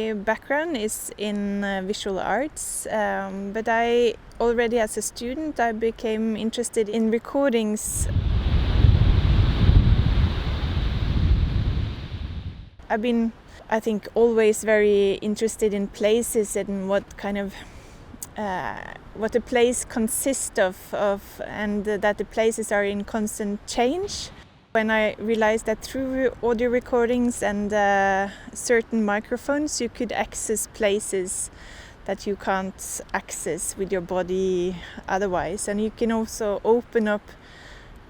My background is in visual arts, but I already as a student I became interested in recordings. I've been, I think, always very interested in places and what kind of what a place consists of and that the places are in constant change. When I realized that through audio recordings and certain microphones you could access places that you can't access with your body otherwise, and you can also open up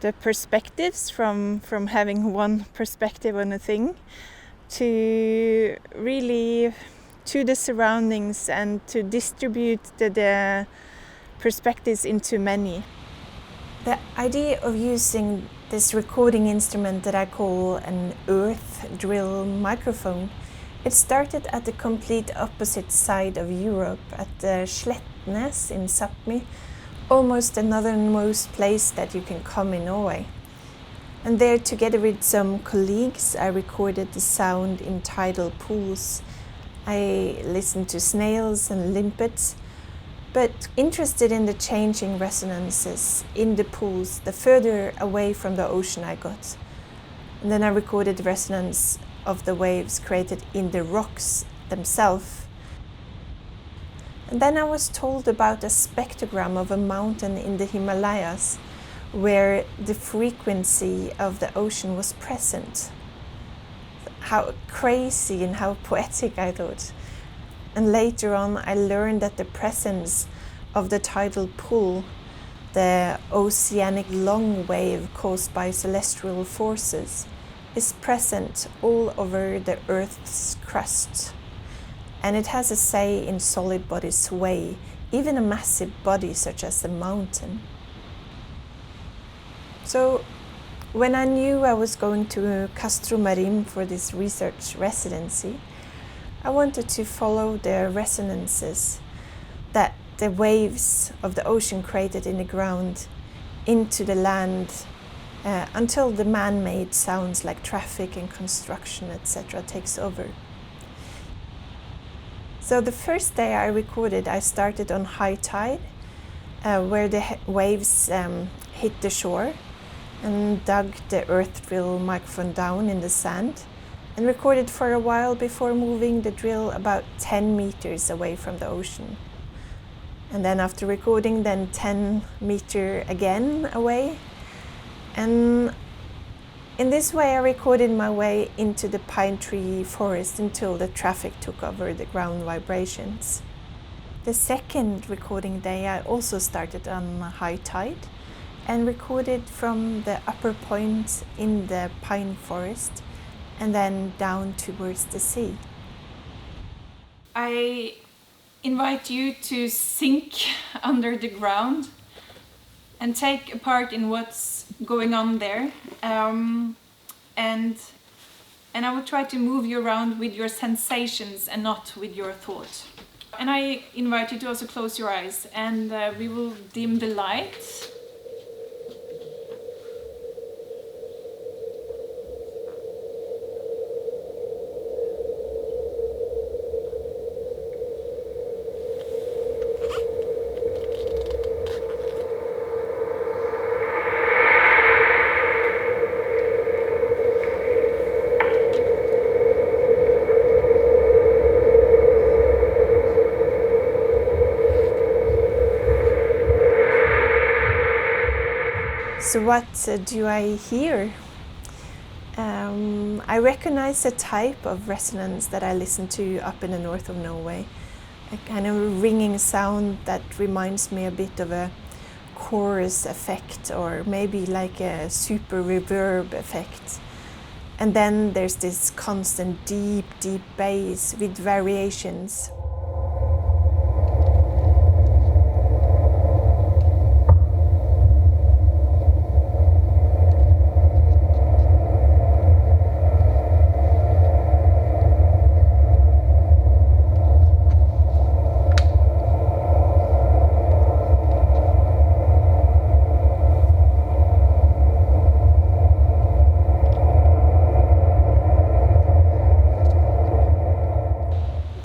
the perspectives from having one perspective on a thing to really to the surroundings and to distribute the perspectives into many. The idea of using this recording instrument that I call an earth drill microphone, it started at the complete opposite side of Europe, at Slettnes in Sápmi, almost the northernmost place that you can come in Norway. And there, together with some colleagues, I recorded the sound in tidal pools. I listened to snails and limpets, but interested in the changing resonances in the pools, the further away from the ocean I got. And then I recorded the resonance of the waves created in the rocks themselves. And then I was told about a spectrogram of a mountain in the Himalayas where the frequency of the ocean was present. How crazy and how poetic, I thought. And later on I learned that the presence of the tidal pool, the oceanic long wave caused by celestial forces, is present all over the Earth's crust. And it has a say in solid body sway, even a massive body such as a mountain. So when I knew I was going to Castro Marim for this research residency, I wanted to follow the resonances that the waves of the ocean created in the ground into the land until the man-made sounds like traffic and construction, etc. takes over. So the first day I recorded, I started on high tide, where the waves hit the shore, and dug the earth drill microphone down in the sand and recorded for a while before moving the drill about 10 meters away from the ocean. And then after recording, then 10 meters again away. And in this way I recorded my way into the pine tree forest until the traffic took over the ground vibrations. The second recording day I also started on high tide and recorded from the upper point in the pine forest and then down towards the sea. I invite you to sink under the ground and take a part in what's going on there. And I will try to move you around with your sensations and not with your thoughts. And I invite you to also close your eyes, and we will dim the lights. So what do I hear? I recognize a type of resonance that I listen to up in the north of Norway. A kind of ringing sound that reminds me a bit of a chorus effect, or maybe like a super reverb effect. And then there's this constant deep bass with variations.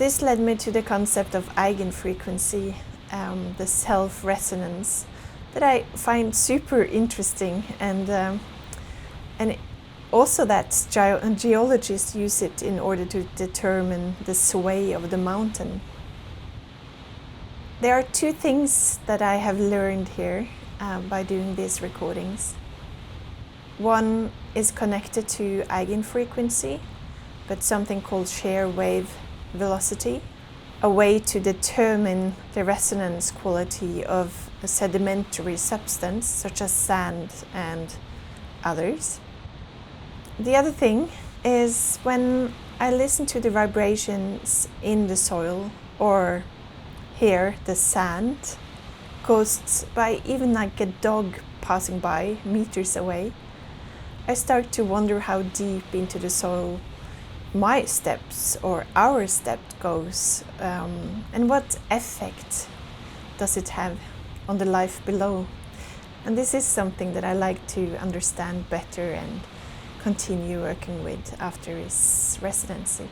this led me to the concept of eigenfrequency, the self-resonance, that I find super interesting, and also that geologists use it in order to determine the sway of the mountain. There are two things that I have learned here by doing these recordings. One is connected to eigenfrequency, but something called shear wave velocity, a way to determine the resonance quality of a sedimentary substance such as sand and others. The other thing is when I listen to the vibrations in the soil or hear the sand caused by even like a dog passing by meters away, I start to wonder how deep into the soil my steps or our step goes, and what effect does it have on the life below. And this is something that I like to understand better and continue working with after his residency.